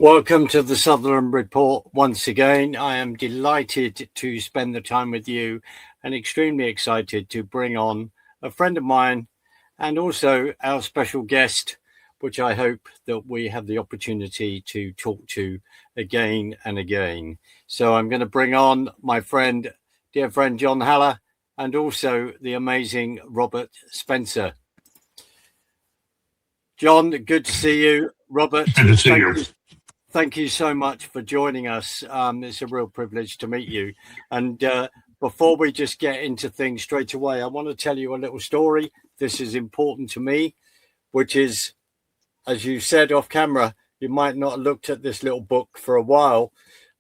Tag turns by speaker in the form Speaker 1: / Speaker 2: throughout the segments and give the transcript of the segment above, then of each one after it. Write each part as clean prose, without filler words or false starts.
Speaker 1: Welcome to the Southern Report once again. I am delighted to spend the time with you and extremely excited to bring on a friend of mine and also our special guest, which I hope that we have the opportunity to talk to again and again. So I'm going to bring on my friend, dear friend John Haller, and also the amazing Robert Spencer. John, good to see you. Robert,
Speaker 2: good to see you.
Speaker 1: Thank you so much for joining us. It's a real privilege to meet you. And before we just get into things straight away, I want to tell you a little story. This is important to me, which is, as you said off camera, you might not have looked at this little book for a while.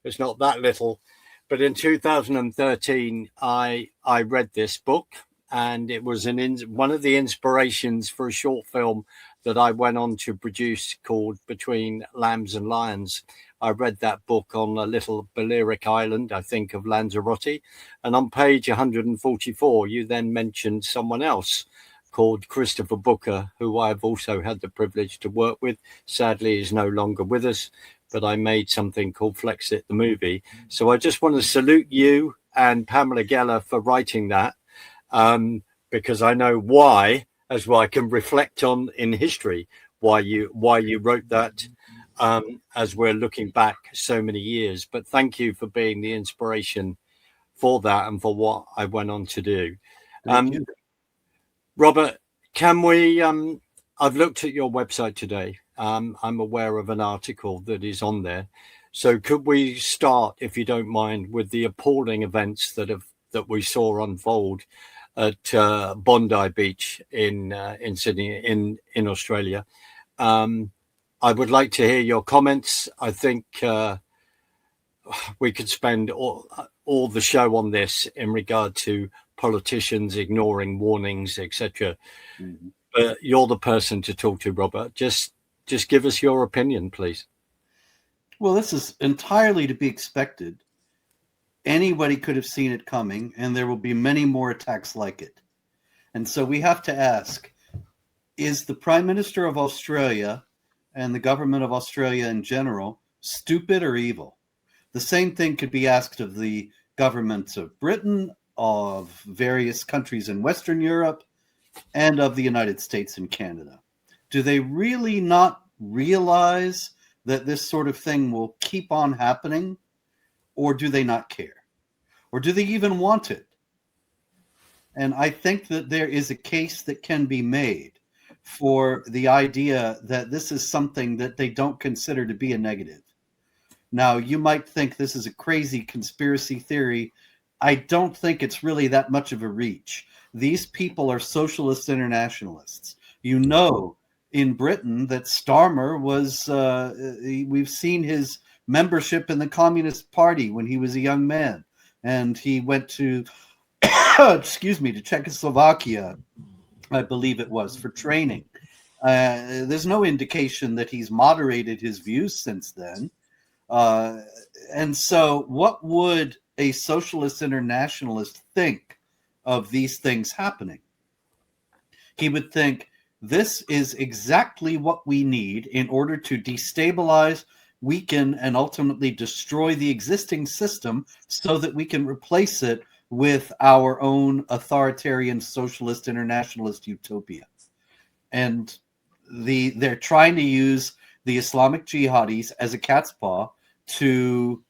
Speaker 1: It's not that little. But in 2013, I read this book, and it was one of the inspirations for a short film that I went on to produce called Between Lambs and Lions. I read that book on a little Balearic island, I think, of Lanzarote. And on page 144, you then mentioned someone else called Christopher Booker, who I've also had the privilege to work with. Sadly, is no longer with us, but I made something called Flexit, the movie. So I just want to salute you and Pamela Geller for writing that, because I know why, as well I can reflect on in history why you wrote that, as we're looking back so many years. But thank you for being the inspiration for that and for what I went on to do. Robert, can we, I've looked at your website today. I'm aware of an article that is on there. So could we start, if you don't mind, with the appalling events that we saw unfold at Bondi Beach in Sydney, in Australia? I would like to hear your comments. I think we could spend all the show on this in regard to politicians ignoring warnings, etc. Mm-hmm. But you're the person to talk to, Robert. Just give us your opinion, please.
Speaker 3: Well, this is entirely to be expected. Anybody could have seen it coming, and there will be many more attacks like it. And so we have to ask, is the Prime Minister of Australia and the government of Australia in general stupid or evil? The same thing could be asked of the governments of Britain, of various countries in Western Europe, and of the United States and Canada. Do they really not realize that this sort of thing will keep on happening? Or do they not care? Or do they even want it? And I think that there is a case that can be made for the idea that this is something that they don't consider to be a negative. Now, you might think this is a crazy conspiracy theory. I don't think it's really that much of a reach. These people are socialist internationalists. You know, in Britain, that Starmer was, we've seen his membership in the Communist Party when he was a young man. And he went to, to Czechoslovakia, I believe it was, for training. There's no indication that he's moderated his views since then. And so what would a socialist internationalist think of these things happening? He would think, this is exactly what we need in order to destabilize, weaken, and ultimately destroy the existing system so that we can replace it with our own authoritarian socialist internationalist utopia. And they're trying to use the Islamic jihadis as a cat's paw to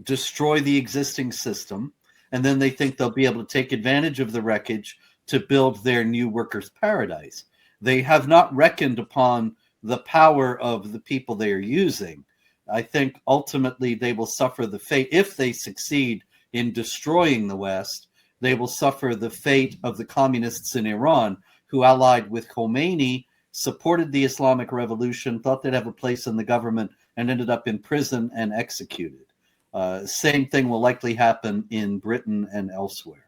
Speaker 3: destroy the existing system. And then they think they'll be able to take advantage of the wreckage to build their new workers' paradise. They have not reckoned upon the power of the people they are using. I think ultimately they will suffer the fate, if they succeed in destroying the West, they will suffer the fate of the communists in Iran, who allied with Khomeini, supported the Islamic Revolution, thought they'd have a place in the government, and ended up in prison and executed. Same thing will likely happen in Britain and elsewhere.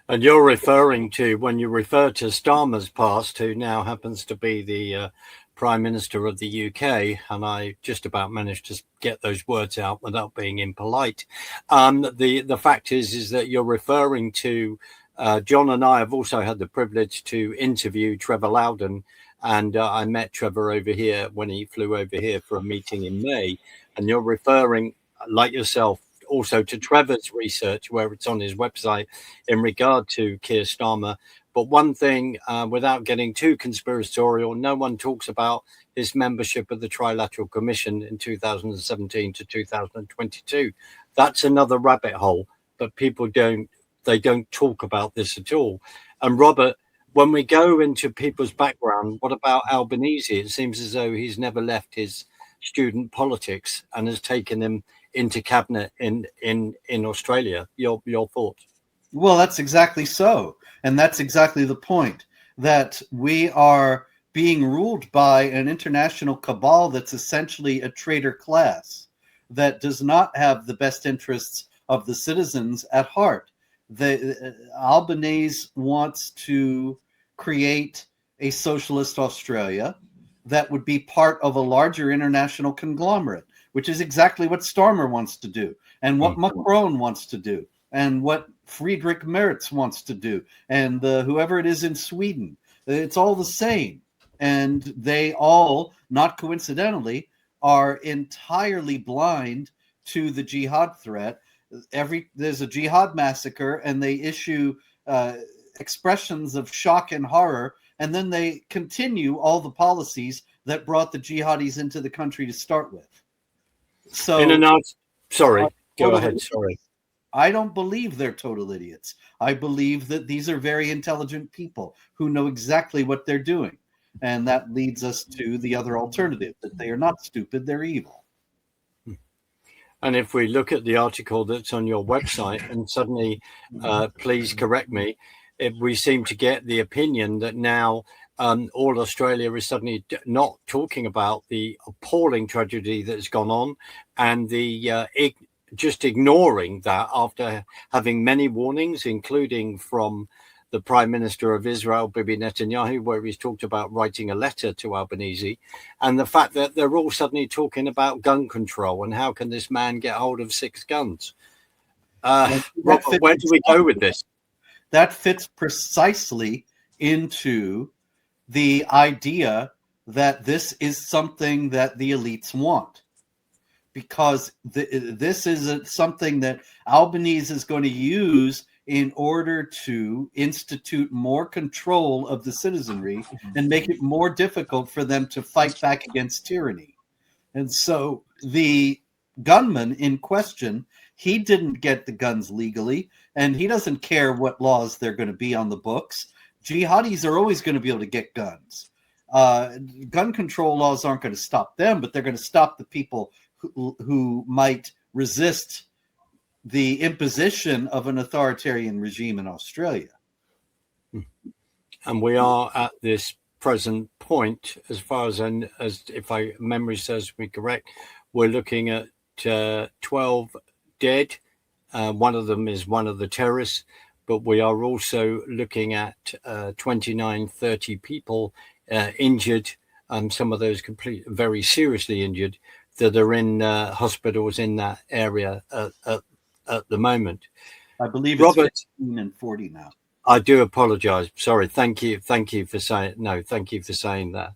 Speaker 1: And you're referring to, when you refer to Starmer's past, who now happens to be the Prime Minister of the UK, and I just about managed to get those words out without being impolite. The fact is that you're referring to, John and I have also had the privilege to interview Trevor Loudon And I met Trevor over here when he flew over here for a meeting in May. And you're referring, like yourself, also to Trevor's research, where it's on his website in regard to Keir Starmer. But one thing, without getting too conspiratorial, no one talks about his membership of the Trilateral Commission in 2017 to 2022. That's another rabbit hole, but people don't talk about this at all. And Robert, when we go into people's background, what about Albanese? It seems as though he's never left his student politics and has taken him into cabinet in Australia. Your thoughts?
Speaker 3: Well, that's exactly so. And that's exactly the point, that we are being ruled by an international cabal that's essentially a traitor class that does not have the best interests of the citizens at heart. The Albanese wants to create a socialist Australia that would be part of a larger international conglomerate, which is exactly what Starmer wants to do, and what Macron wants to do, and what Friedrich Merz wants to do, and whoever it is in Sweden. It's all the same. And they all, not coincidentally, are entirely blind to the jihad threat. There's a jihad massacre, and they issue expressions of shock and horror, and then they continue all the policies that brought the jihadis into the country to start with. So,
Speaker 1: go ahead. Sorry.
Speaker 3: I don't believe they're total idiots. I believe that these are very intelligent people who know exactly what they're doing. And that leads us to the other alternative, that they are not stupid, they're evil.
Speaker 1: And if we look at the article that's on your website, and suddenly, please correct me, we seem to get the opinion that now all Australia is suddenly not talking about the appalling tragedy that's gone on, and the just ignoring that after having many warnings, including from the Prime Minister of Israel, Bibi Netanyahu, where he's talked about writing a letter to Albanese, and the fact that they're all suddenly talking about gun control and how can this man get hold of 6 guns? Robert, where do we go with this?
Speaker 3: That fits precisely into the idea that this is something that the elites want, because this is something that Albanese is going to use in order to institute more control of the citizenry and make it more difficult for them to fight back against tyranny. And so the gunman in question, he didn't get the guns legally, and he doesn't care what laws they're going to be on the books. Jihadis are always going to be able to get guns. Gun control laws aren't going to stop them, but they're going to stop the people who might resist the imposition of an authoritarian regime in Australia.
Speaker 1: And we are at this present point, as far as if my memory serves me correct, we're looking at 12 dead. One of them is one of the terrorists, but we are also looking at 29, 30 people injured, some of those very seriously injured, that are in hospitals in that area at the moment.
Speaker 3: I believe
Speaker 1: Robert,
Speaker 3: it's 15 and 40 now.
Speaker 1: I do apologize. Sorry. Thank you for saying that.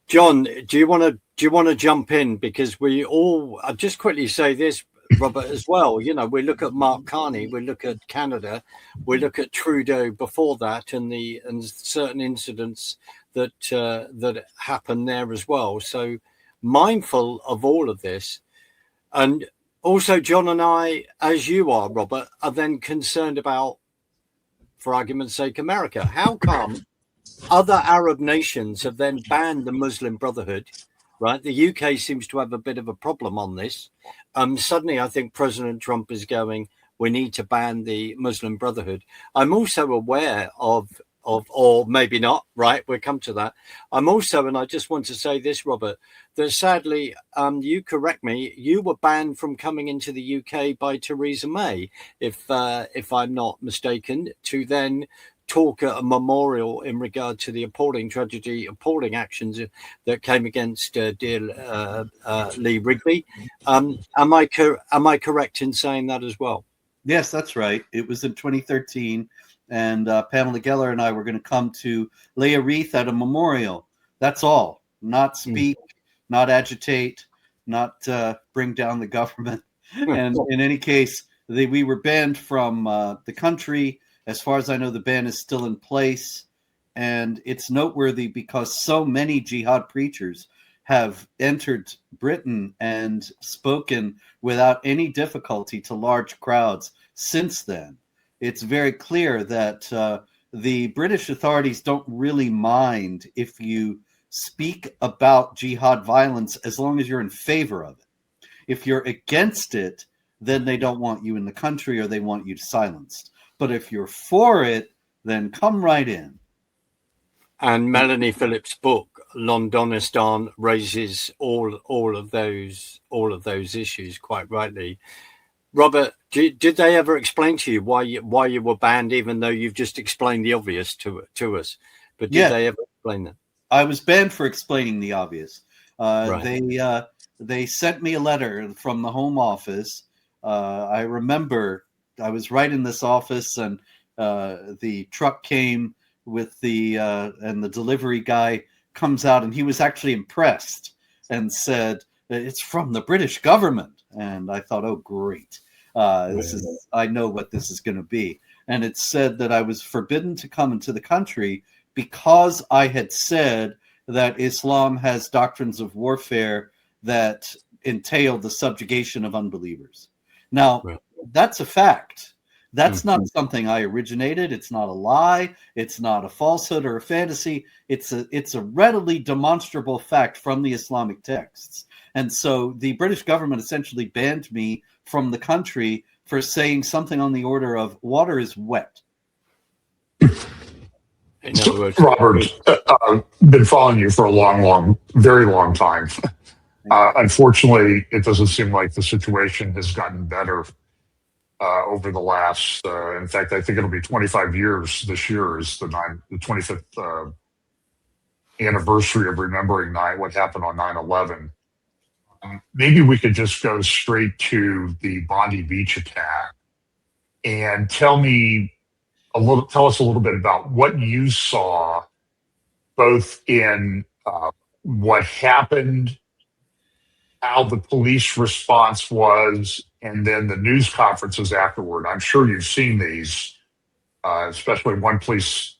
Speaker 1: John, do you want to jump in, because I'll just quickly say this, Robert, as well. You know, we look at Mark Carney, we look at Canada, we look at Trudeau before that, and certain incidents that happened there as well. So mindful of all of this. And also, John and I, as you are, Robert, are then concerned about, for argument's sake, America. How come other Arab nations have then banned the Muslim Brotherhood, right? The UK seems to have a bit of a problem on this. Suddenly, I think President Trump is going, we need to ban the Muslim Brotherhood. I'm also aware of, or maybe not, right? We'll come to that. I'm also, and I just want to say this, Robert, that sadly, you correct me, you were banned from coming into the UK by Theresa May, if I'm not mistaken, to then talk at a memorial in regard to the appalling tragedy, appalling actions that came against dear Lee Rigby. Am I correct in saying that as well?
Speaker 3: Yes, that's right. It was in 2013. and Pamela Geller and I were going to come to lay a wreath at a memorial. That's all. Not speak, not agitate, not bring down the government. And in any case, we were banned from the country. As far as I know, the ban is still in place. And it's noteworthy because so many jihad preachers have entered Britain and spoken without any difficulty to large crowds since then. It's very clear that the British authorities don't really mind if you speak about jihad violence as long as you're in favor of it. If you're against it, then they don't want you in the country or they want you silenced. But if you're for it, then come right in.
Speaker 1: And Melanie Phillips' book Londonistan raises all of those issues quite rightly. Robert, did they ever explain to you why you were banned, even though you've just explained the obvious to us? But did they ever explain that?
Speaker 3: I was banned for explaining the obvious.
Speaker 1: Right.
Speaker 3: They sent me a letter from the Home Office. I remember I was right in this office, and the truck came with and the delivery guy comes out, and he was actually impressed and said, "It's from the British government." And I thought, oh, great. I know what this is going to be. And it said that I was forbidden to come into the country because I had said that Islam has doctrines of warfare that entail the subjugation of unbelievers. Now, that's a fact. That's not something I originated. It's not a lie. It's not a falsehood or a fantasy. It's a readily demonstrable fact from the Islamic texts. And so the British government essentially banned me from the country for saying something on the order of water is wet.
Speaker 1: In other words,
Speaker 2: Robert, been following you for a very long time. Unfortunately, it doesn't seem like the situation has gotten better over the last, in fact, I think it'll be 25 years this year is the 25th anniversary of remembering what happened on 9/11. Maybe we could just go straight to the Bondi Beach attack and tell us a little bit about what you saw, both in what happened, how the police response was, and then the news conferences afterward. I'm sure you've seen these, especially one police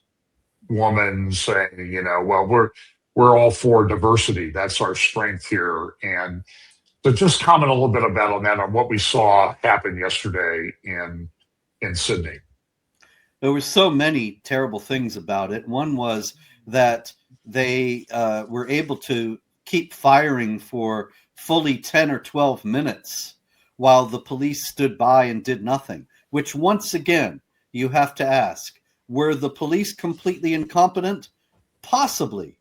Speaker 2: woman saying, well, we're all for diversity. That's our strength here. And so just comment a little bit on what we saw happen yesterday in Sydney.
Speaker 3: There were so many terrible things about it. One was that they were able to keep firing for fully 10 or 12 minutes while the police stood by and did nothing, which once again, you have to ask, were the police completely incompetent? Possibly.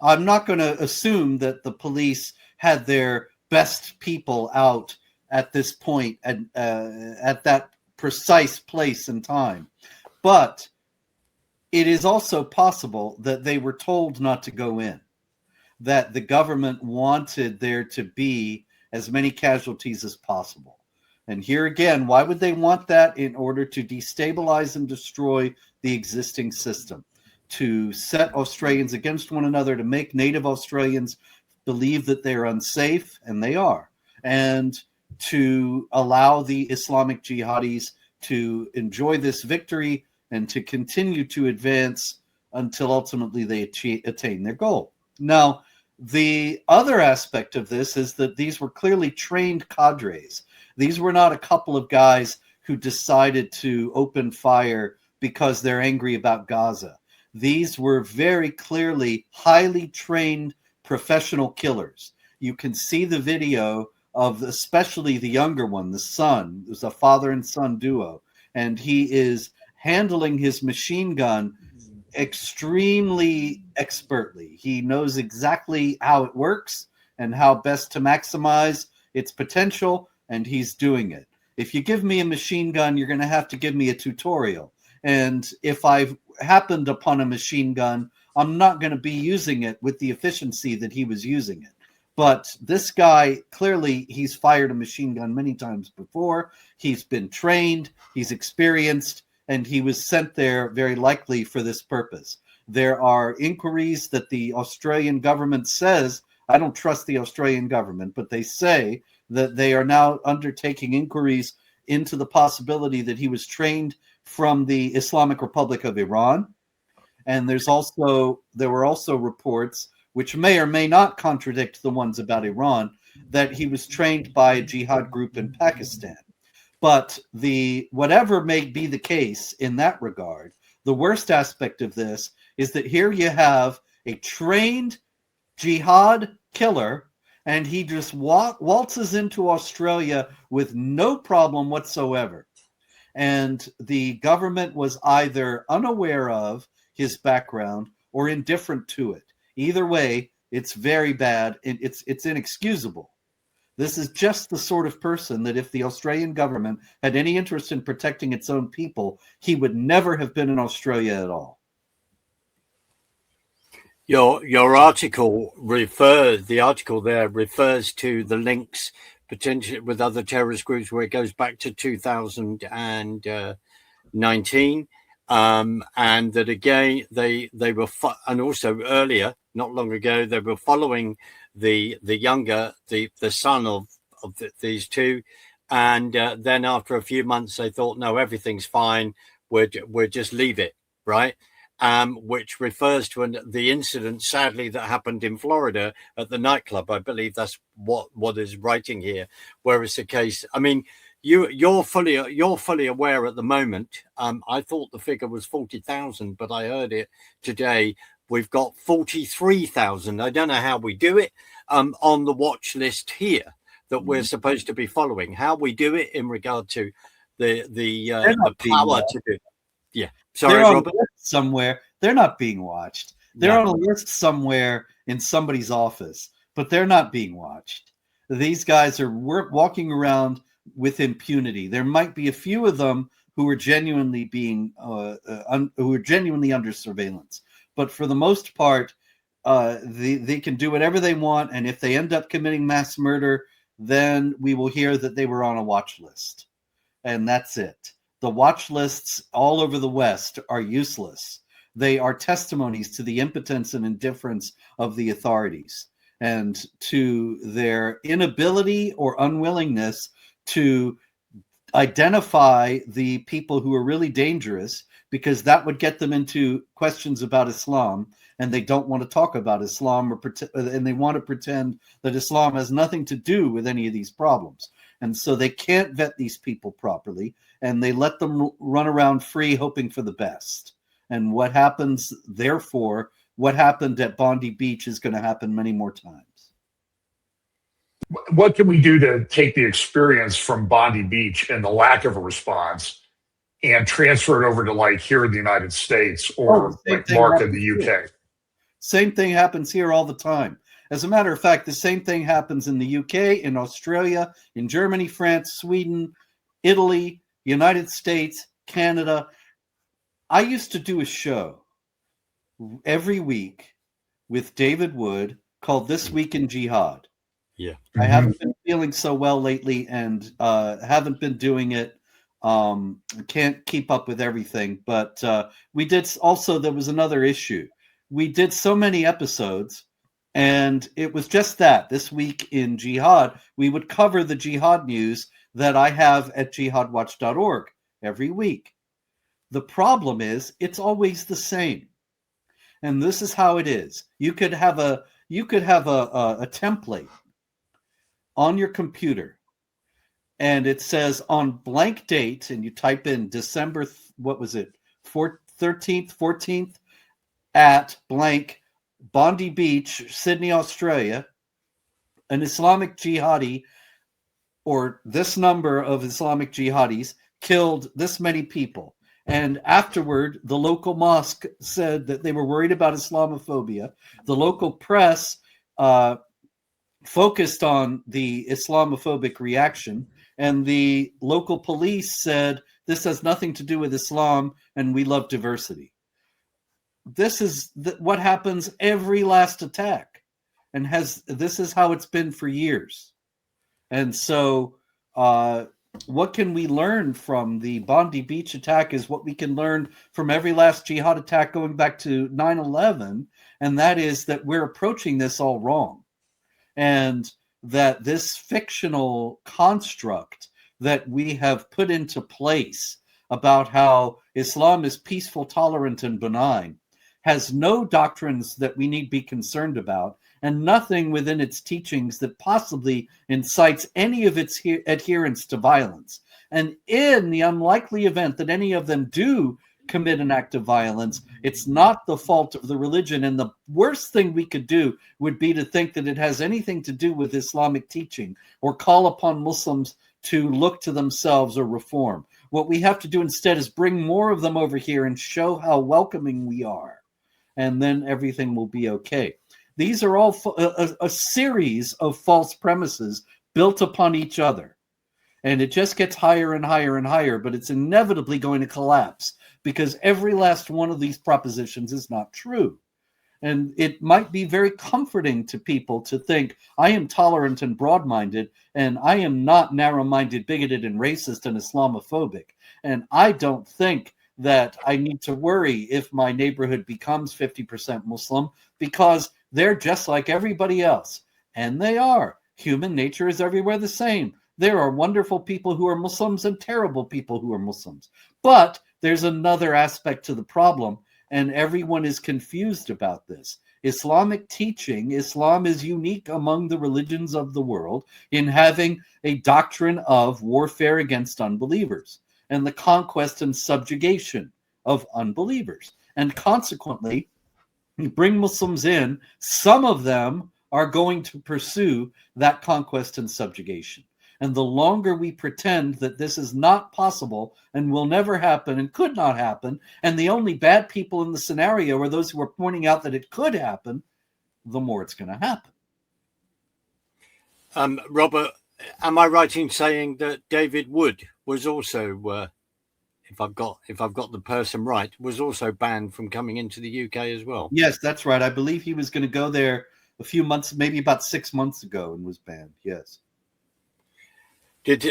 Speaker 3: I'm not going to assume that the police had their best people out at this point and at that precise place and time. But it is also possible that they were told not to go in, that the government wanted there to be as many casualties as possible. And here again, why would they want that? In order to destabilize and destroy the existing system, to set Australians against one another, to make native Australians believe that they're unsafe, and they are, and to allow the Islamic jihadis to enjoy this victory and to continue to advance until ultimately they attain their goal. Now, the other aspect of this is that these were clearly trained cadres. These were not a couple of guys who decided to open fire because they're angry about Gaza. These were very clearly highly trained professional killers. You can see the video of especially the younger one, the son. It was a father and son duo, and he is handling his machine gun extremely expertly. He knows exactly how it works and how best to maximize its potential, and he's doing it. If you give me a machine gun, you're going to have to give me a tutorial. And if I've happened upon a machine gun, I'm not going to be using it with the efficiency that he was using it. But this guy, clearly, he's fired a machine gun many times before. He's been trained. He's experienced. and he was sent there very likely for this purpose. There are inquiries that the Australian government says, I don't trust the Australian government, but they say that they are now undertaking inquiries into the possibility that he was trained from the Islamic Republic of Iran. And there were also reports, which may or may not contradict the ones about Iran, that he was trained by a jihad group in Pakistan. But whatever may be the case in that regard, the worst aspect of this is that here you have a trained jihad killer, and he just waltzes into Australia with no problem whatsoever. And the government was either unaware of his background or indifferent to it. Either way, it's very bad, and it's inexcusable. This is just the sort of person that if the Australian government had any interest in protecting its own people, he would never have been in Australia at all.
Speaker 1: Your article refers to the links potentially with other terrorist groups, where it goes back to 2019, and that again they were and also earlier, not long ago, they were following the son of these two, and then after a few months they thought, no, everything's fine, we'll just leave it, right? Which refers to the incident, sadly, that happened in Florida at the nightclub. I believe that's what is writing here, where it's a case. I mean, you're fully aware at the moment. I thought the figure was 40,000, but I heard it today. We've got 43,000. I don't know how we do it on the watch list here that we're supposed to be following. How we do it in regard to the power to do. Yeah. Sorry,
Speaker 3: they're on
Speaker 1: Robert.
Speaker 3: A list somewhere. They're not being watched. They're on a list somewhere in somebody's office, but they're not being watched. These guys are walking around with impunity. There might be a few of them who are genuinely being who are genuinely under surveillance, but for the most part, they can do whatever they want. And if they end up committing mass murder, then we will hear that they were on a watch list, and that's it. The watch lists all over the West are useless. They are testimonies to the impotence and indifference of the authorities and to their inability or unwillingness to identify the people who are really dangerous, because that would get them into questions about Islam, and they don't want to talk about Islam, and they want to pretend that Islam has nothing to do with any of these problems. And so they can't vet these people properly, and they let them run around free hoping for the best. And what happens, therefore, what happened at Bondi Beach is going to happen many more times.
Speaker 2: What can we do to take the experience from Bondi Beach and the lack of a response and transfer it over to like here in the United States or like Mark in the UK?
Speaker 3: Same thing happens here all the time. As a matter of fact, the same thing happens in the UK, in Australia, in Germany, France, Sweden, Italy, United States, Canada. I used to do a show every week with David Wood called This Week in Jihad.
Speaker 1: Yeah.
Speaker 3: I haven't been feeling so well lately and haven't been doing it. Can't keep up with everything, but we did also, there was another issue. We did so many episodes, and it was just that. This Week in Jihad, we would cover the jihad news that I have at jihadwatch.org every week. The problem is it's always the same. And this is how it is. You could have a template on your computer, and it says on blank date, and you type in December, 13th, 14th at blank Bondi Beach, Sydney, Australia, an Islamic jihadi or this number of Islamic jihadis killed this many people. And afterward, the local mosque said that they were worried about Islamophobia. The local press focused on the Islamophobic reaction, and the local police said, this has nothing to do with Islam, and we love diversity. This is what happens every last attack, and this is how it's been for years. And so what can we learn from the Bondi Beach attack is what we can learn from every last jihad attack going back to 9/11, and that is that we're approaching this all wrong. And that this fictional construct that we have put into place about how Islam is peaceful, tolerant, and benign has no doctrines that we need be concerned about, and nothing within its teachings that possibly incites any of its adherents to violence. And in the unlikely event that any of them do commit an act of violence, it's not the fault of the religion. And the worst thing we could do would be to think that it has anything to do with Islamic teaching or call upon Muslims to look to themselves or reform. What we have to do instead is bring more of them over here and show how welcoming we are. And then everything will be okay. These are all a series of false premises built upon each other. And it just gets higher and higher and higher, but it's inevitably going to collapse because every last one of these propositions is not true. And it might be very comforting to people to think, I am tolerant and broad-minded, and I am not narrow-minded, bigoted, and racist and Islamophobic. And I don't think that I need to worry if my neighborhood becomes 50% Muslim because they're just like everybody else. And they are. Human nature is everywhere the same. There are wonderful people who are Muslims and terrible people who are Muslims. But there's another aspect to the problem, and everyone is confused about this. Islamic teaching, Islam is unique among the religions of the world in having a doctrine of warfare against unbelievers and the conquest and subjugation of unbelievers. And consequently, you bring Muslims in, some of them are going to pursue that conquest and subjugation. And the longer we pretend that this is not possible and will never happen and could not happen, and the only bad people in the scenario are those who are pointing out that it could happen, the more it's going to happen.
Speaker 1: Robert, am I right in saying that David Wood was also, if I've got the person right, was also banned from coming into the UK as well?
Speaker 3: Yes, that's right. I believe he was going to go there a few months, maybe about 6 months ago, and was banned. Yes.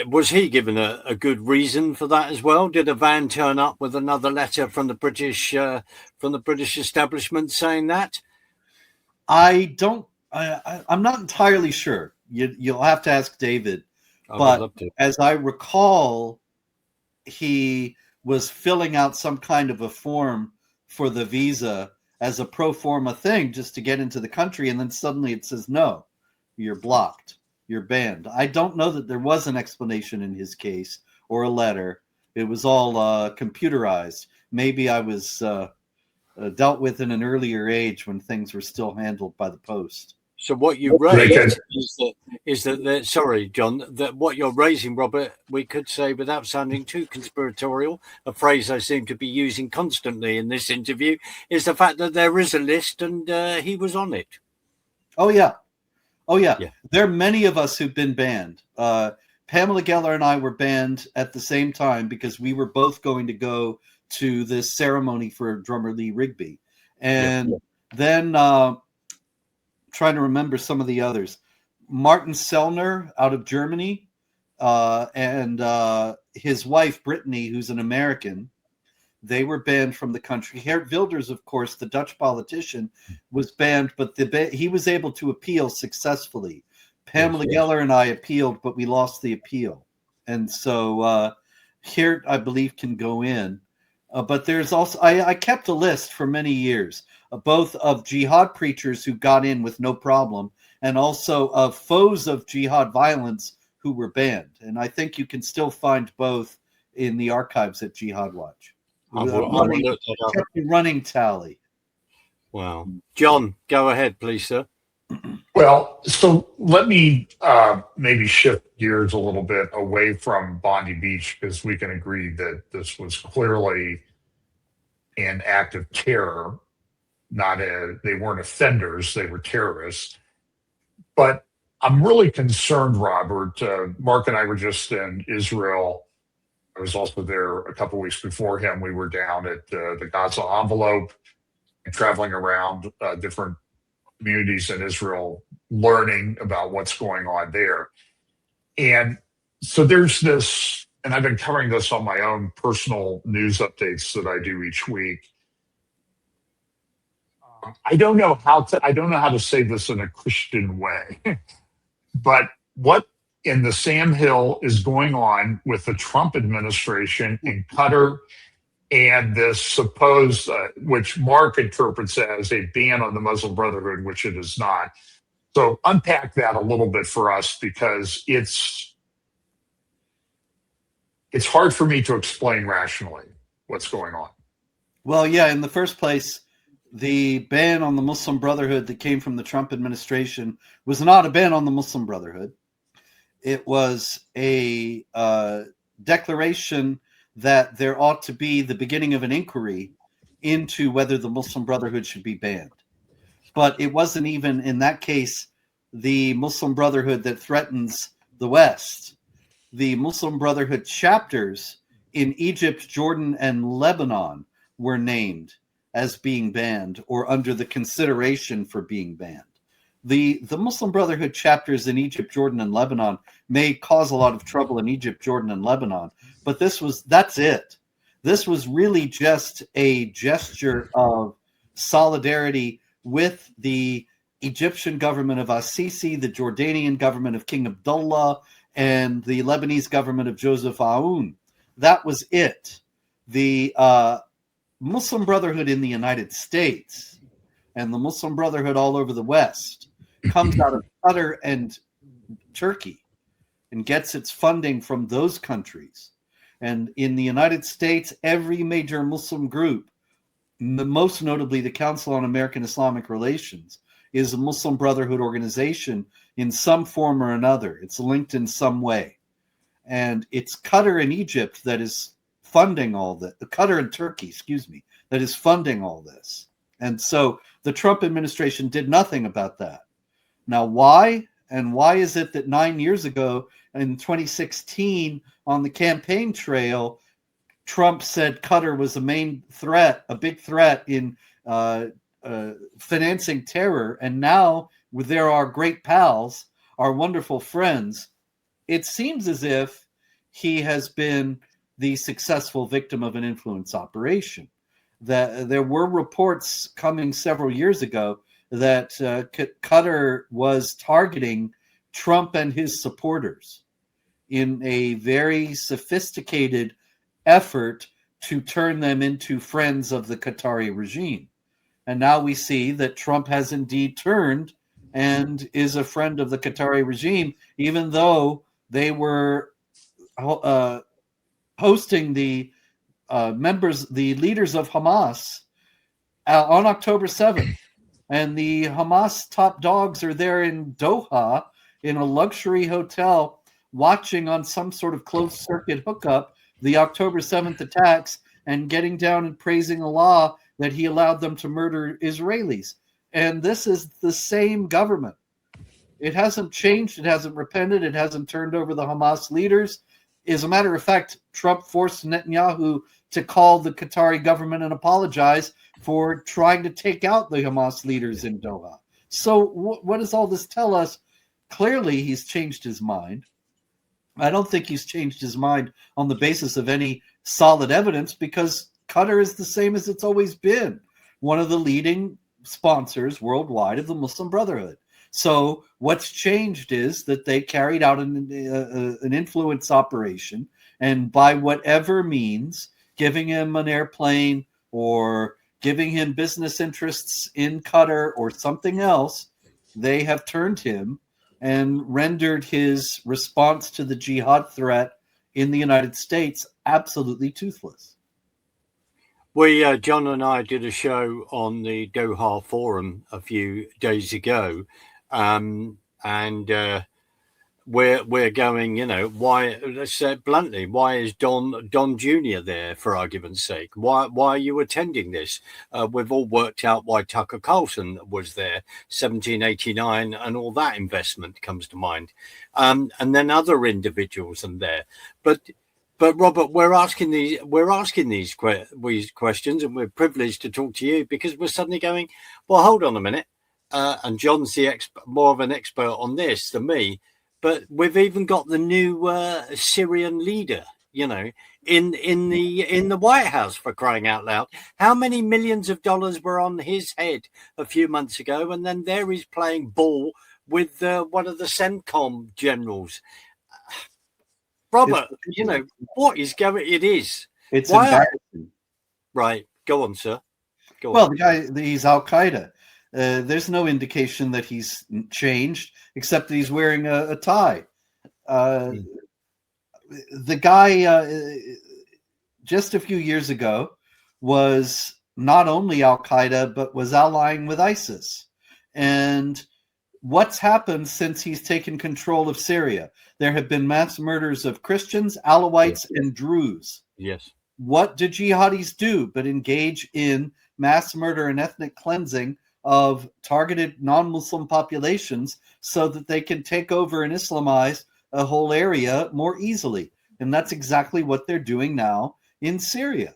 Speaker 1: Was he given a good reason for that as well? Did a van turn up with another letter from the British establishment saying that?
Speaker 3: I'm not entirely sure. You'll have to ask David. But as I recall, he was filling out some kind of a form for the visa as a pro forma thing just to get into the country, and then suddenly it says, no, you're blocked. You're banned. I don't know that there was an explanation in his case or a letter. It was all computerized. Maybe I was dealt with in an earlier age when things were still handled by the post.
Speaker 1: So what you raised is that sorry, John, that what you're raising, Robert, we could say without sounding too conspiratorial, a phrase I seem to be using constantly in this interview, is the fact that there is a list and he was on it.
Speaker 3: Oh, yeah. Oh, yeah. There are many of us who've been banned. Pamela Geller and I were banned at the same time because we were both going to go to this ceremony for drummer Lee Rigby. And then trying to remember some of the others. Martin Sellner out of Germany and his wife, Brittany, who's an American. They were banned from the country. Geert Wilders, of course, the Dutch politician, was banned, but he was able to appeal successfully. Pamela Geller and I appealed, but we lost the appeal. And so Geert, I believe, can go in. But there's also, I kept a list for many years, both of jihad preachers who got in with no problem, and also of foes of jihad violence who were banned. And I think you can still find both in the archives at Jihad Watch. Running tally.
Speaker 1: Wow. John, go ahead, please, sir.
Speaker 2: Well, so let me maybe shift gears a little bit away from Bondi Beach, because we can agree that this was clearly an act of terror. They weren't offenders, they were terrorists. But I'm really concerned, Robert. Mark and I were just in Israel. I was also there a couple of weeks before him. We were down at the Gaza envelope and traveling around different communities in Israel, learning about what's going on there. And So there's this, and I've been covering this on my own personal news updates that I do each week. I don't know how to say this in a Christian way, but what in the Sam Hill is going on with the Trump administration in Qatar and this supposed, which Mark interprets as a ban on the Muslim Brotherhood, which it is not. So unpack that a little bit for us, because it's hard for me to explain rationally what's going on.
Speaker 3: Well, yeah, in the first place, the ban on the Muslim Brotherhood that came from the Trump administration was not a ban on the Muslim Brotherhood. It was a declaration that there ought to be the beginning of an inquiry into whether the Muslim Brotherhood should be banned. But it wasn't even, in that case, the Muslim Brotherhood that threatens the West. The Muslim Brotherhood chapters in Egypt, Jordan, and Lebanon were named as being banned or under the consideration for being banned. The Muslim Brotherhood chapters in Egypt, Jordan, and Lebanon may cause a lot of trouble in Egypt, Jordan, and Lebanon, but that's it. This was really just a gesture of solidarity with the Egyptian government of Assisi, the Jordanian government of King Abdullah, and the Lebanese government of Joseph Aoun. That was it. The Muslim Brotherhood in the United States and the Muslim Brotherhood all over the West comes out of Qatar and Turkey and gets its funding from those countries. And in the United States, every major Muslim group, most notably the Council on American Islamic Relations, is a Muslim Brotherhood organization in some form or another. It's linked in some way. And it's Qatar and Egypt that is funding all that. Qatar and Turkey, that is funding all this. And so the Trump administration did nothing about that. Now, why? And why is it that 9 years ago in 2016 on the campaign trail, Trump said Qatar was a main threat, a big threat in financing terror, and now they're our great pals, our wonderful friends? It seems as if he has been the successful victim of an influence operation. That there were reports coming several years ago that Qatar was targeting Trump and his supporters in a very sophisticated effort to turn them into friends of the Qatari regime. And now we see that Trump has indeed turned and is a friend of the Qatari regime, even though they were hosting the leaders of Hamas on October 7th. And the Hamas top dogs are there in Doha in a luxury hotel watching on some sort of closed circuit hookup the October 7th attacks and getting down and praising Allah that he allowed them to murder Israelis. And this is the same government. It hasn't changed. It hasn't repented. It hasn't turned over the Hamas leaders. As a matter of fact, Trump forced Netanyahu to call the Qatari government and apologize for trying to take out the Hamas leaders in Doha. So what does all this tell us? Clearly, he's changed his mind. I don't think he's changed his mind on the basis of any solid evidence, because Qatar is the same as it's always been, one of the leading sponsors worldwide of the Muslim Brotherhood. So what's changed is that they carried out an influence operation, and by whatever means, giving him an airplane or giving him business interests in Qatar or something else, they have turned him and rendered his response to the jihad threat in the United States absolutely toothless.
Speaker 1: John and I did a show on the Doha Forum a few days ago, and we're going, why? Let's say it bluntly, why is Don Jr. there, for argument's sake? Why are you attending this? We've all worked out why Tucker Carlson was there, 1789, and all that investment comes to mind, and then other individuals in there, but. But Robert, we're asking these questions, and we're privileged to talk to you because we're suddenly going, well, hold on a minute. And John's more of an expert on this than me. but we've even got the new Syrian leader, you know, in the White House, for crying out loud. How many millions of dollars were on his head a few months ago, and then there he's playing ball with one of the CENTCOM generals. Robert, you know what is going? It is.
Speaker 3: It's embarrassing.
Speaker 1: Right, go on, sir. Go
Speaker 3: well,
Speaker 1: on.
Speaker 3: the guy, he's Al Qaeda. There's no indication that he's changed, except that he's wearing a tie. The guy, just a few years ago, was not only Al Qaeda, but was allying with ISIS. And what's happened since he's taken control of Syria? There have been mass murders of Christians, Alawites, and Druze.
Speaker 1: Yes.
Speaker 3: What did jihadis do but engage in mass murder and ethnic cleansing of targeted non-Muslim populations so that they can take over and Islamize a whole area more easily? And that's exactly what they're doing now in Syria.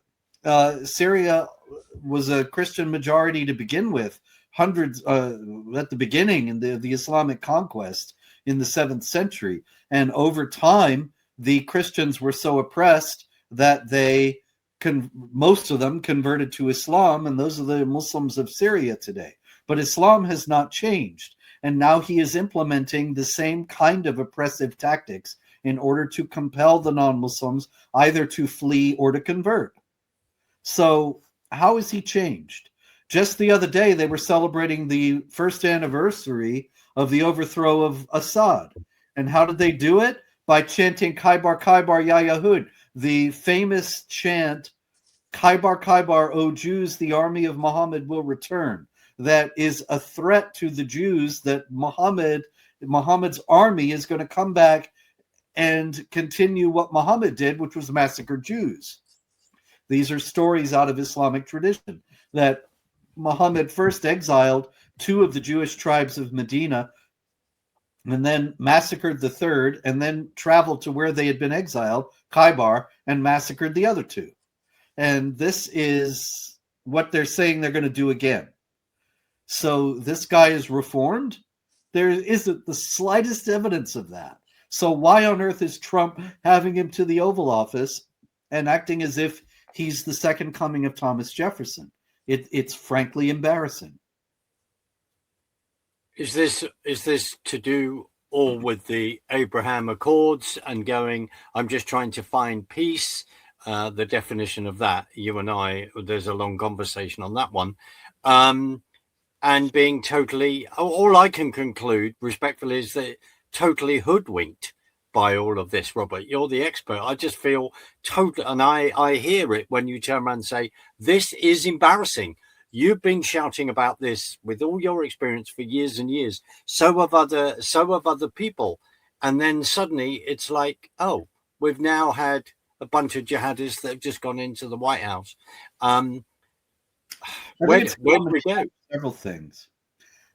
Speaker 3: Syria was a Christian majority to begin with, hundreds at the beginning in the Islamic conquest in the 7th century. And over time, the Christians were so oppressed that most of them converted to Islam, and those are the Muslims of Syria today. But Islam has not changed, and now he is implementing the same kind of oppressive tactics in order to compel the non-Muslims either to flee or to convert. So how has he changed? Just the other day, they were celebrating the first anniversary of the overthrow of Assad. And how did they do it? By chanting Khaybar, Khaybar, Ya Yahud, the famous chant, Khaybar, Khaybar, O Jews, the army of Muhammad will return. That is a threat to the Jews that Muhammad's army is going to come back and continue what Muhammad did, which was massacre Jews. These are stories out of Islamic tradition that Muhammad first exiled 2 of the Jewish tribes of Medina and then massacred the 3rd, and then traveled to where they had been exiled, Khaybar, and massacred the other 2. And this is what they're saying they're going to do again. So this guy is reformed? There isn't the slightest evidence of that. So why on earth is Trump having him to the Oval Office and acting as if he's the second coming of Thomas Jefferson? It's frankly embarrassing.
Speaker 1: Is this to do all with the Abraham Accords and going, I'm just trying to find peace? The definition of that, you and I, there's a long conversation on that one. And being totally, all I can conclude respectfully is that totally hoodwinked by all of this. Robert, you're the expert. I just feel totally, and I hear it when you turn around and say, this is embarrassing. You've been shouting about this with all your experience for years and years. So have other people. And then suddenly it's like, oh, we've now had a bunch of jihadis that have just gone into the White House. Where do we go?
Speaker 3: Several things.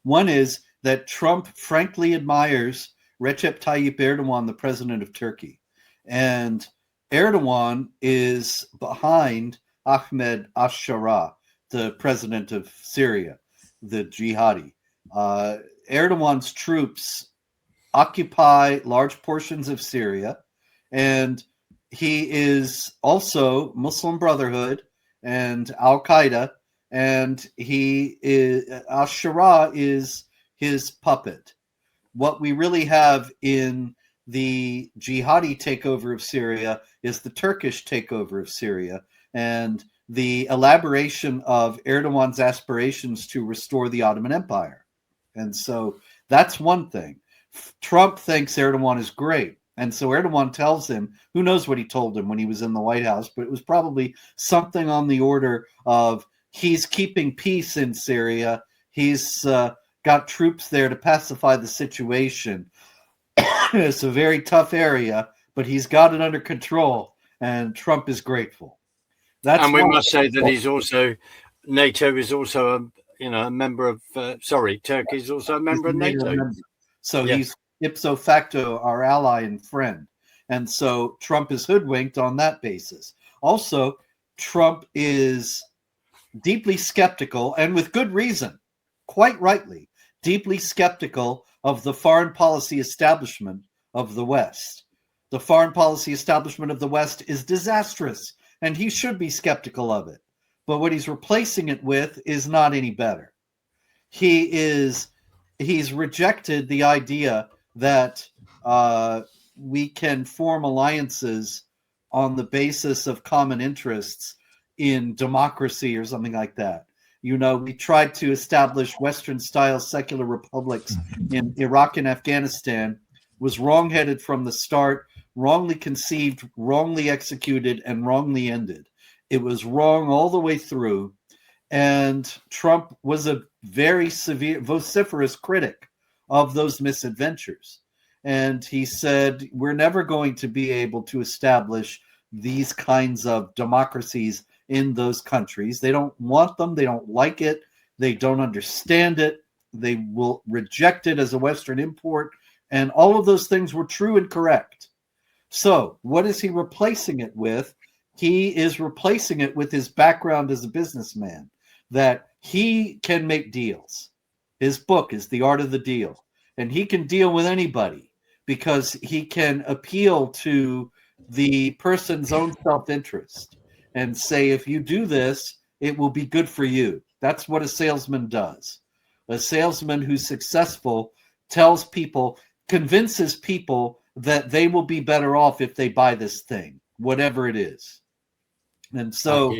Speaker 3: One is that Trump frankly admires Recep Tayyip Erdogan, the president of Turkey. And Erdogan is behind Ahmed al-Shara, the president of Syria, the jihadi. Erdogan's troops occupy large portions of Syria, and he is also Muslim Brotherhood and Al-Qaeda, and al-Shara is his puppet. What we really have in the jihadi takeover of Syria is the Turkish takeover of Syria, and the elaboration of Erdogan's aspirations to restore the Ottoman Empire. And so that's one thing. Trump thinks Erdogan is great. And so Erdogan tells him, who knows what he told him when he was in the White House, but it was probably something on the order of, he's keeping peace in Syria. He's got troops there to pacify the situation. It's a very tough area, but he's got it under control, and Trump is grateful.
Speaker 1: And we must say that he's also, NATO is also a member of, Turkey is also a member of NATO.
Speaker 3: So he's ipso facto our ally and friend. And so Trump is hoodwinked on that basis. Also, Trump is deeply skeptical, and with good reason, quite rightly, deeply skeptical of the foreign policy establishment of the West. The foreign policy establishment of the West is disastrous, and he should be skeptical of it. But what he's replacing it with is not any better. He's rejected the idea that we can form alliances on the basis of common interests in democracy or something like that. You know, we tried to establish Western-style secular republics in Iraq and Afghanistan, was wrong-headed from the start, wrongly conceived, wrongly executed, and wrongly ended. It was wrong all the way through, and Trump was a very severe, vociferous critic of those misadventures. And he said, we're never going to be able to establish these kinds of democracies in those countries. They don't want them. They don't like it. They don't understand it. They will reject it as a Western import. And all of those things were true and correct. So what is he replacing it with? He is replacing it with his background as a businessman, that he can make deals. His book is The Art of the Deal. And he can deal with anybody because he can appeal to the person's own self-interest and say, if you do this, it will be good for you. That's what a salesman does. A salesman who's successful tells people, convinces people that they will be better off if they buy this thing, whatever it is. And so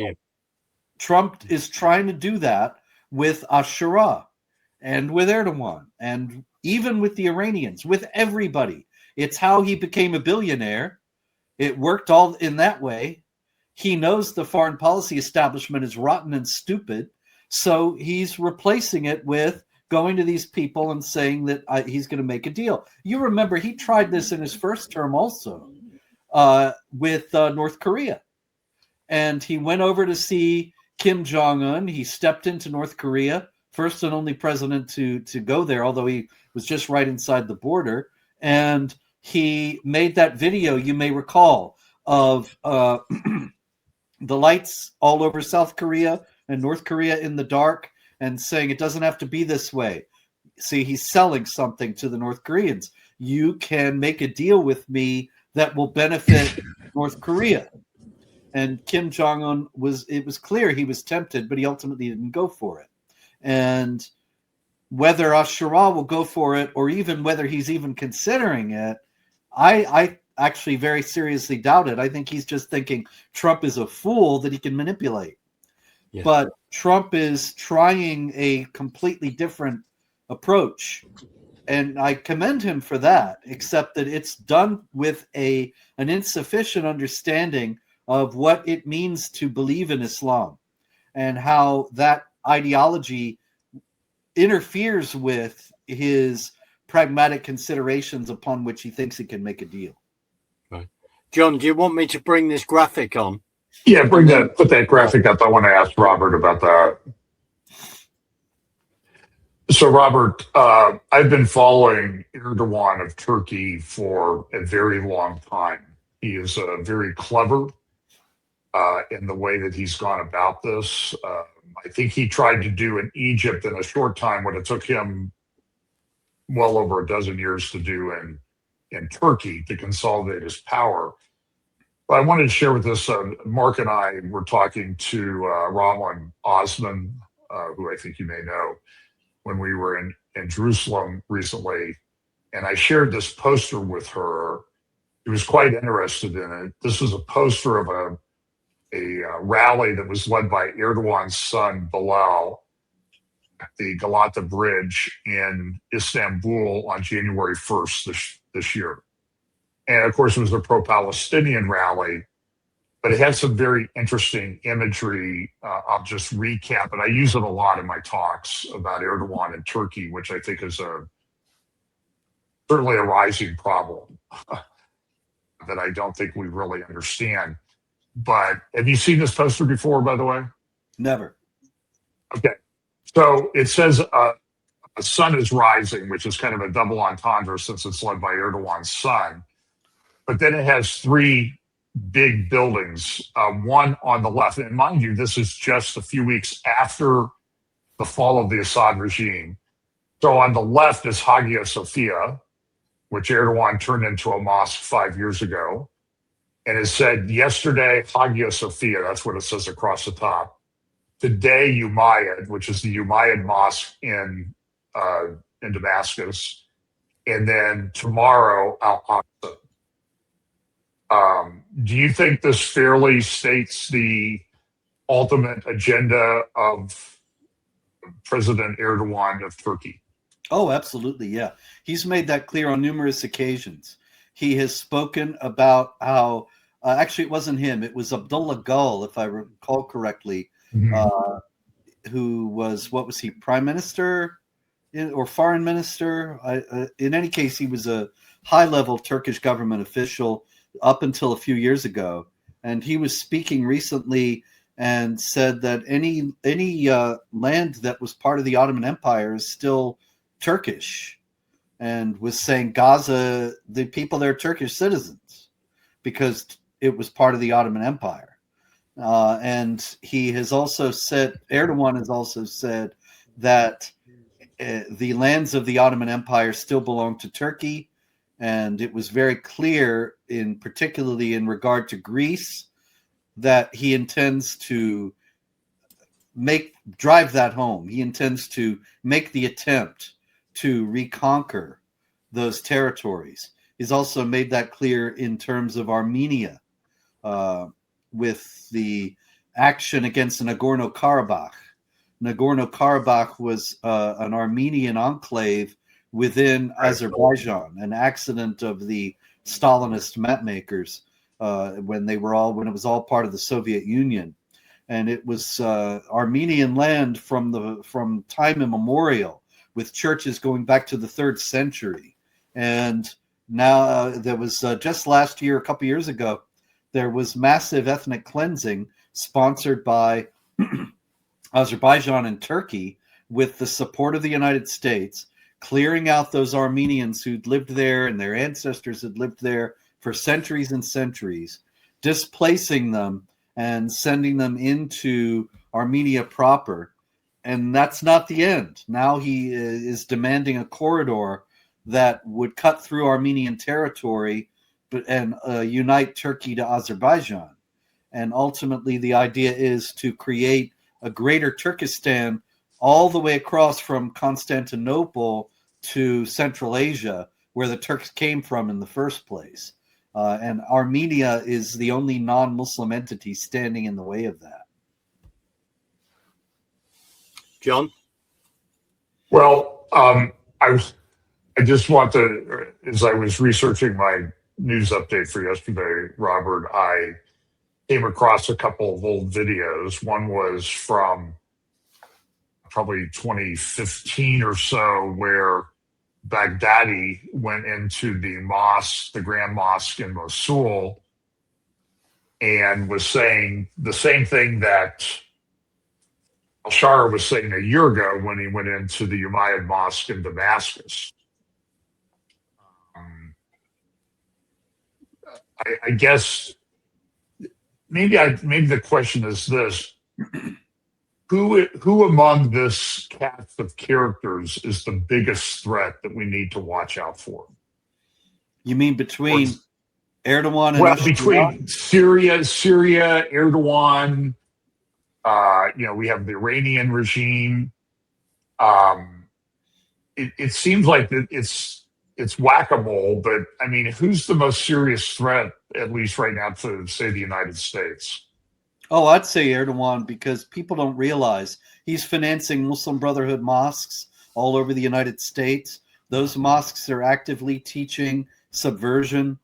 Speaker 3: Trump is trying to do that with Ashura and with Erdogan and even with the Iranians, with everybody. It's how he became a billionaire. It worked all in that way. He knows the foreign policy establishment is rotten and stupid, so he's replacing it with going to these people and saying that he's going to make a deal. You remember he tried this in his first term also with North Korea. And he went over to see Kim Jong-un. He stepped into North Korea, first and only president to go there, although he was just right inside the border. And he made that video, you may recall, of the lights all over South Korea and North Korea in the dark, and saying it doesn't have to be this way. See, he's selling something to the North Koreans. You can make a deal with me that will benefit North Korea. And Kim Jong-un it was clear he was tempted, but he ultimately didn't go for it. And whether Ashura will go for it, or even whether he's even considering it, I actually very seriously doubt it. I think he's just thinking Trump is a fool that he can manipulate. Yeah. But Trump is trying a completely different approach. And I commend him for that, except that it's done with an insufficient understanding of what it means to believe in Islam and how that ideology interferes with his pragmatic considerations upon which he thinks he can make a deal.
Speaker 1: Right. John, do you want me to bring this graphic on?
Speaker 2: Yeah, put that graphic up. I want to ask Robert about that. So, Robert, I've been following Erdogan of Turkey for a very long time. He is very clever in the way that he's gone about this. I think he tried to do in Egypt in a short time what it took him well over a dozen years to do in Turkey to consolidate his power. But I wanted to share with this, Mark and I were talking to Ramlan Osman, who I think you may know, when we were in Jerusalem recently. And I shared this poster with her. She was quite interested in it. This was a poster of a rally that was led by Erdogan's son, Bilal, at the Galata Bridge in Istanbul on January 1st this year. And of course, it was a pro-Palestinian rally, but it had some very interesting imagery. I'll just recap it. I use it a lot in my talks about Erdogan and Turkey, which I think is certainly a rising problem that I don't think we really understand. But have you seen this poster before, by the way?
Speaker 3: Never.
Speaker 2: Okay. So it says a sun is rising, which is kind of a double entendre since it's led by Erdogan's son. But then it has three big buildings, one on the left. And mind you, this is just a few weeks after the fall of the Assad regime. So on the left is Hagia Sophia. which Erdogan turned into a mosque 5 years ago, and it said yesterday Hagia Sophia, that's what it says across the top. Today Umayyad, which is the Umayyad Mosque in Damascus, and then tomorrow Al-Aqsa. Do you think this fairly states the ultimate agenda of President Erdogan of Turkey?
Speaker 3: Oh, absolutely, yeah. He's made that clear on numerous occasions. He has spoken about how, actually it wasn't him, it was Abdullah Gül, if I recall correctly, who was, what was he, prime minister or foreign minister? In any case, he was a high-level Turkish government official up until a few years ago. And he was speaking recently and said that any land that was part of the Ottoman Empire is still Turkish, and was saying Gaza, the people there are Turkish citizens because it was part of the Ottoman Empire. And he has also said, Erdogan has also said that the lands of the Ottoman Empire still belong to Turkey. And it was very clear, particularly in regard to Greece, that he intends to drive that home. He intends to make the attempt to reconquer those territories. He's also made that clear in terms of Armenia, with the action against Nagorno-Karabakh. Nagorno-Karabakh was an Armenian enclave within Azerbaijan, an accident of the Stalinist mapmakers when it was all part of the Soviet Union, and it was Armenian land from time immemorial, with churches going back to the 3rd century. And now there was just last year, a couple years ago, there was massive ethnic cleansing sponsored by Azerbaijan and Turkey with the support of the United States, clearing out those Armenians who'd lived there and their ancestors had lived there for centuries and centuries, displacing them and sending them into Armenia proper. And that's not the end. Now he is demanding a corridor that would cut through Armenian territory and unite Turkey to Azerbaijan. And ultimately, the idea is to create a greater Turkestan all the way across from Constantinople to Central Asia, where the Turks came from in the first place. And Armenia is the only non-Muslim entity standing in the way of that.
Speaker 1: John?
Speaker 2: Well, I just want to, as I was researching my news update for yesterday, Robert, I came across a couple of old videos. One was from probably 2015 or so, where Baghdadi went into the mosque, the Grand Mosque in Mosul, and was saying the same thing that al-Shara was saying a year ago when he went into the Umayyad Mosque in Damascus. I guess maybe the question is this: who among this cast of characters is the biggest threat that we need to watch out for?
Speaker 3: You mean between Erdogan and
Speaker 2: between Syria, Erdogan? We have the Iranian regime. It seems like it's whack-a-mole, but I mean, who's the most serious threat, at least right now, to say the United States?
Speaker 3: Oh, I'd say Erdogan, because people don't realize he's financing Muslim Brotherhood mosques all over the United States. Those mosques are actively teaching subversion.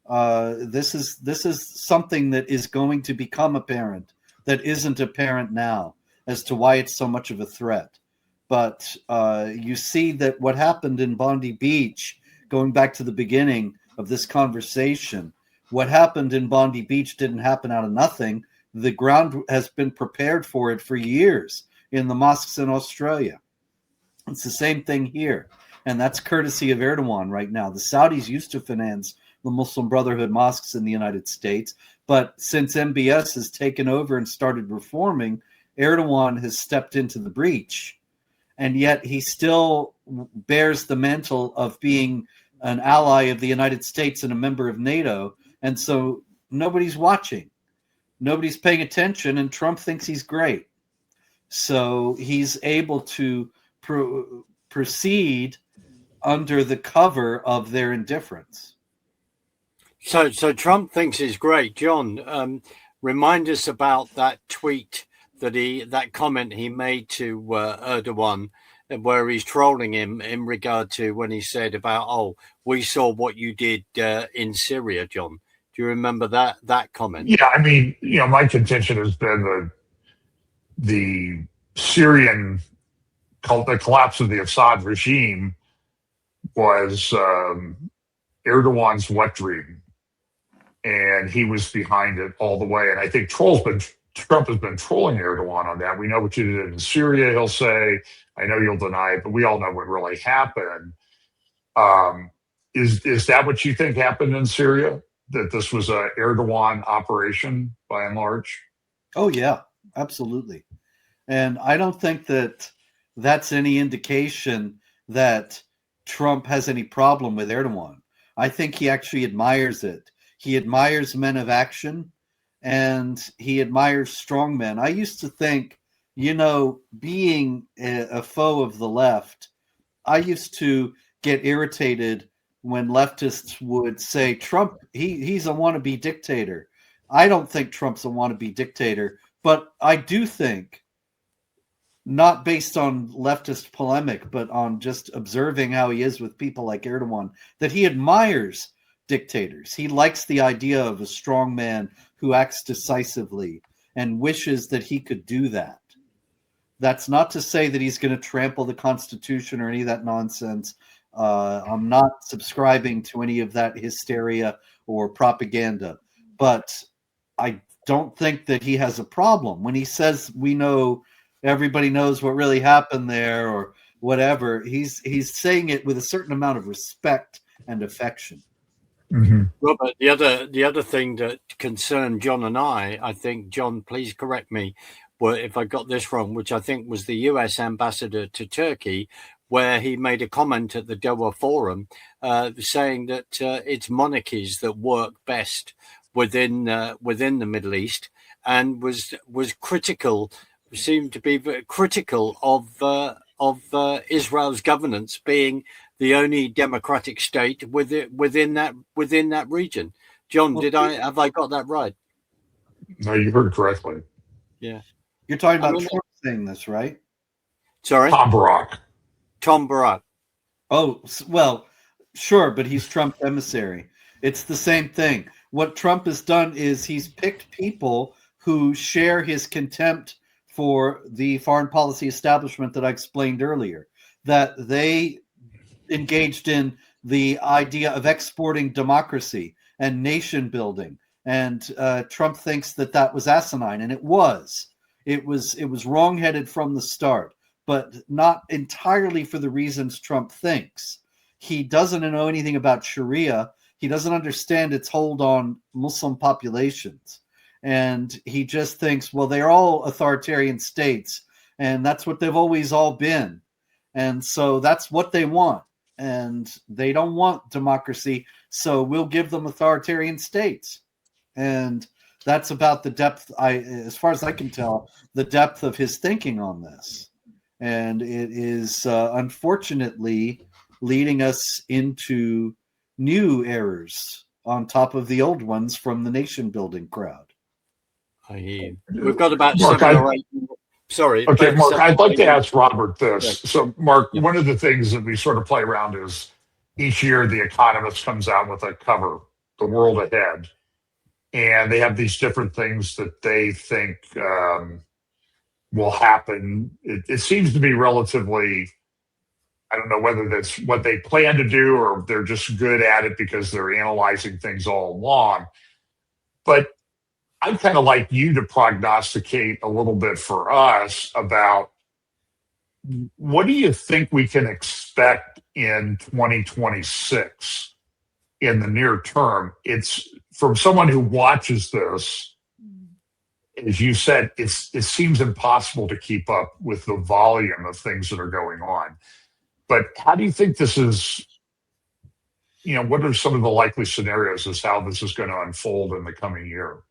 Speaker 3: This is something that is going to become apparent, that isn't apparent now, as to why it's so much of a threat. But you see that what happened in Bondi Beach, going back to the beginning of this conversation, what happened in Bondi Beach didn't happen out of nothing. The ground has been prepared for it for years in the mosques in Australia. It's the same thing here. And that's courtesy of Erdogan right now. The Saudis used to finance the Muslim Brotherhood mosques in the United States. But since MBS has taken over and started reforming, Erdogan has stepped into the breach. And yet he still bears the mantle of being an ally of the United States and a member of NATO. And so nobody's watching. Nobody's paying attention, and Trump thinks he's great. So he's able to proceed under the cover of their indifference.
Speaker 1: So Trump thinks he's great. John, remind us about that tweet that comment he made to Erdogan, where he's trolling him in regard to when he said about, "Oh, we saw what you did in Syria." John, do you remember that comment?
Speaker 2: Yeah, I mean, my contention has been the Syrian, the collapse of the Assad regime was Erdogan's wet dream, and he was behind it all the way. And I think Trump has been trolling Erdogan on that. We know what you did in Syria, he'll say. I know you'll deny it, but we all know what really happened. Is that what you think happened in Syria? That this was a Erdogan operation by and large?
Speaker 3: Oh yeah, absolutely. And I don't think that that's any indication that Trump has any problem with Erdogan. I think he actually admires it. He admires men of action, and he admires strong men. I used to think, being a foe of the left, I used to get irritated when leftists would say Trump, he's a wannabe dictator. I don't think Trump's a wannabe dictator, but I do think, not based on leftist polemic, but on just observing how he is with people like Erdogan, that he admires dictators. He likes the idea of a strong man who acts decisively and wishes that he could do that. That's not to say that he's going to trample the Constitution or any of that nonsense. I'm not subscribing to any of that hysteria or propaganda, but I don't think that he has a problem when he says everybody knows what really happened there or whatever. He's saying it with a certain amount of respect and affection.
Speaker 2: Mm-hmm.
Speaker 1: Robert, the other thing that concerned John and I think, John, please correct me if I got this wrong, which I think was the US ambassador to Turkey, where he made a comment at the Doha Forum saying that it's monarchies that work best within the Middle East, and was critical, seemed to be very critical of Israel's governance being the only democratic state within that region. John, have I got that right?
Speaker 2: No, you heard correctly.
Speaker 1: Yeah.
Speaker 3: You're talking about Trump saying this, right?
Speaker 1: Sorry?
Speaker 2: Tom Barak.
Speaker 3: Oh, well, sure, but he's Trump's emissary. It's the same thing. What Trump has done is he's picked people who share his contempt for the foreign policy establishment that I explained earlier, that they engaged in the idea of exporting democracy and nation building. And Trump thinks that was asinine, and it was. It was wrong-headed from the start, but not entirely for the reasons Trump thinks. He doesn't know anything about Sharia. He doesn't understand its hold on Muslim populations. And he just thinks, well, they're all authoritarian states, and that's what they've always all been. And so that's what they want. And they don't want democracy, so we'll give them authoritarian states. And that's about the depth, as far as I can tell, the depth of his thinking on this. And it is unfortunately leading us into new errors on top of the old ones from the nation building crowd.
Speaker 1: I hear you. We've got about
Speaker 2: Mark,
Speaker 1: 7 or 8. Sorry.
Speaker 2: Okay, Mark, I'd like to ask Robert this.
Speaker 1: Yeah.
Speaker 2: So, Mark, one of the things that we sort of play around is each year The Economist comes out with a cover, The World Ahead, and they have these different things that they think will happen. It seems to be relatively, I don't know whether that's what they plan to do or they're just good at it because they're analyzing things all along. But I'd kind of like you to prognosticate a little bit for us about what do you think we can expect in 2026 in the near term? It's from someone who watches this, as you said, it seems impossible to keep up with the volume of things that are going on. But how do you think this is what are some of the likely scenarios as how this is going to unfold in the coming year?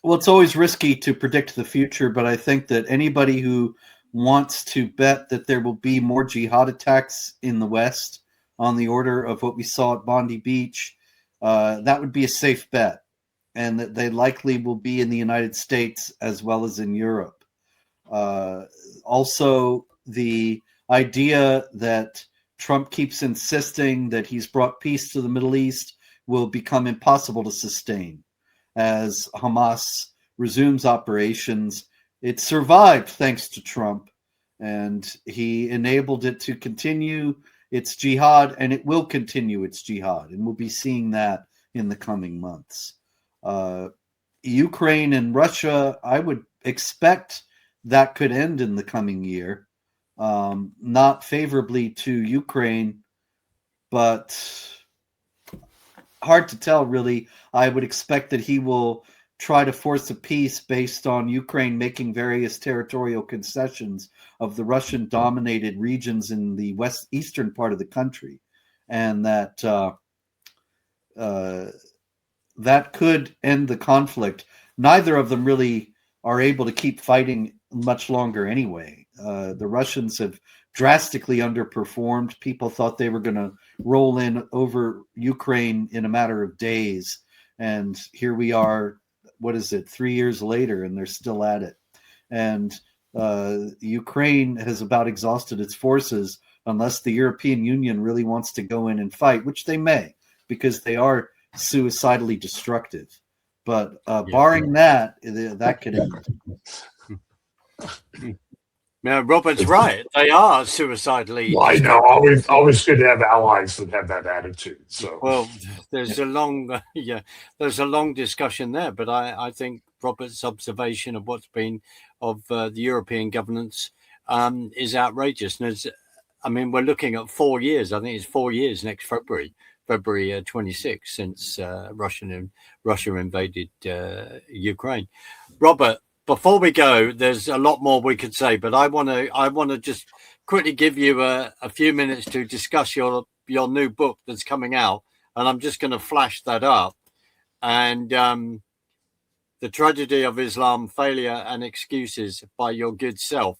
Speaker 3: Well, it's always risky to predict the future, but I think that anybody who wants to bet that there will be more jihad attacks in the West on the order of what we saw at Bondi Beach, that would be a safe bet, and that they likely will be in the United States as well as in Europe. Also, the idea that Trump keeps insisting that he's brought peace to the Middle East will become impossible to sustain as Hamas resumes operations. It survived thanks to Trump, and he enabled it to continue its jihad, and it will continue its jihad, and we'll be seeing that in the coming months. Ukraine and Russia, I would expect that could end in the coming year. Not favorably to Ukraine, but hard to tell, really. I would expect that he will try to force a peace based on Ukraine making various territorial concessions of the Russian-dominated regions in the eastern part of the country, and that that could end the conflict. Neither of them really are able to keep fighting much longer anyway. The Russians have drastically underperformed. People thought they were going to roll in over Ukraine in a matter of days. And here we are, 3 years later, and they're still at it. And Ukraine has about exhausted its forces unless the European Union really wants to go in and fight, which they may, because they are suicidally destructive. But barring that, that could end.
Speaker 1: Now, Robert's right. They are suicidally.
Speaker 2: Well, I know. Always good to have allies that have that attitude. So,
Speaker 1: well, there's a long, there's a long discussion there. But I think Robert's observation of what's been of the European governance is outrageous. And we're looking at 4 years. I think it's 4 years next February 26th, since Russia invaded Ukraine. Robert, before we go, there's a lot more we could say, but I want to just quickly give you a few minutes to discuss your new book that's coming out, and I'm just going to flash that up. And The Tragedy of Islam: Failure and Excuses by Your Good Self.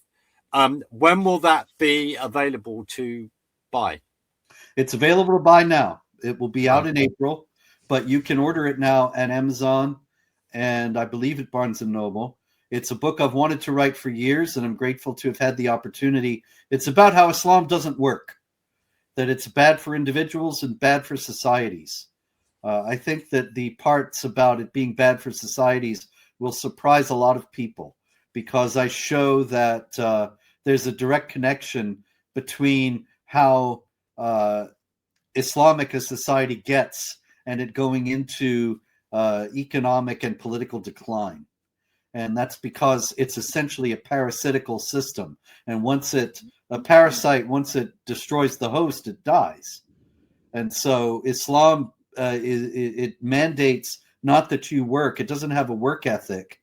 Speaker 1: When will that be available to buy?
Speaker 3: It's available to buy now. It will be out in April, but you can order it now at Amazon and I believe at Barnes & Noble. It's a book I've wanted to write for years, and I'm grateful to have had the opportunity. It's about how Islam doesn't work, that it's bad for individuals and bad for societies. I think that the parts about it being bad for societies will surprise a lot of people, because I show that there's a direct connection between how Islamic a society gets and it going into economic and political decline. And that's because it's essentially a parasitical system. And once it destroys the host, it dies. And so Islam, it mandates not that you work. It doesn't have a work ethic.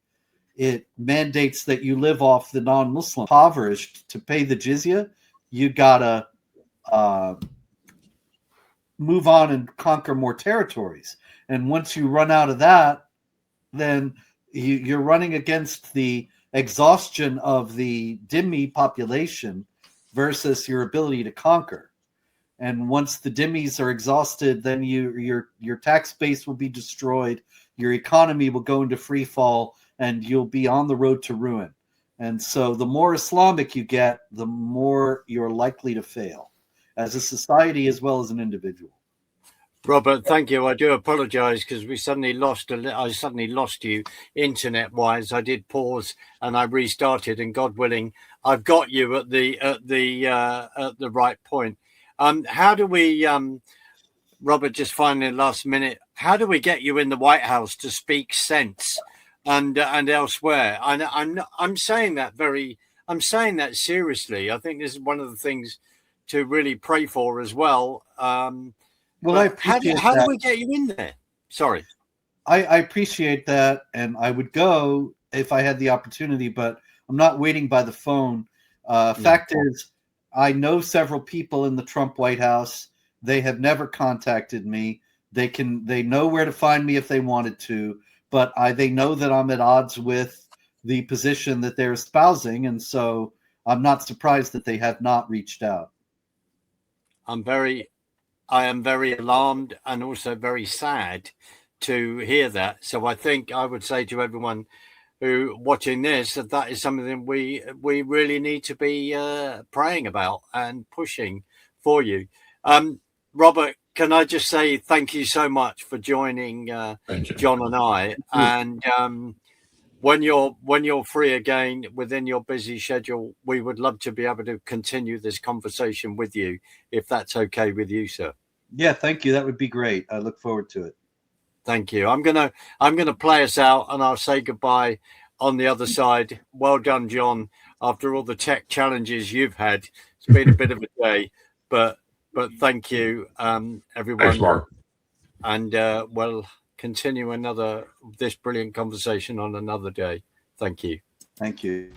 Speaker 3: It mandates that you live off the non-Muslim. Impoverished to pay the jizya, you gotta move on and conquer more territories. And once you run out of that, then you're running against the exhaustion of the dhimmi population versus your ability to conquer. And once the dhimmis are exhausted, then your tax base will be destroyed, your economy will go into free fall, and you'll be on the road to ruin. And so the more Islamic you get, the more you're likely to fail as a society as well as an individual.
Speaker 1: Robert, thank you. I do apologize because I suddenly lost you internet-wise. I did pause and I restarted, and God willing, I've got you at the right point. How do we, Robert, just finally last minute, how do we get you in the White House to speak sense and elsewhere? I'm saying that seriously. I think this is one of the things to really pray for as well.
Speaker 3: Well,
Speaker 1: how do we get you in there? Sorry.
Speaker 3: I appreciate that, and I would go if I had the opportunity, but I'm not waiting by the phone. Fact is, I know several people in the Trump White House, They have never contacted me. They know where to find me if they wanted to, but they know that I'm at odds with the position that they're espousing, and so I'm not surprised that they have not reached out.
Speaker 1: I am very alarmed and also very sad to hear that. So I think I would say to everyone who watching this that is something we really need to be praying about and pushing for you. Robert, can I just say thank you so much for joining John and I. And when you're free again within your busy schedule, we would love to be able to continue this conversation with you, if that's okay with you, sir.
Speaker 3: Yeah, thank you. That would be great. I look forward to it.
Speaker 1: Thank you. I'm gonna play us out, and I'll say goodbye on the other side. Well done, John. After all the tech challenges you've had, it's been a bit of a day, but thank you, everyone.
Speaker 2: Thanks, Mark.
Speaker 1: And we'll continue this brilliant conversation on another day. Thank you.
Speaker 3: Thank you.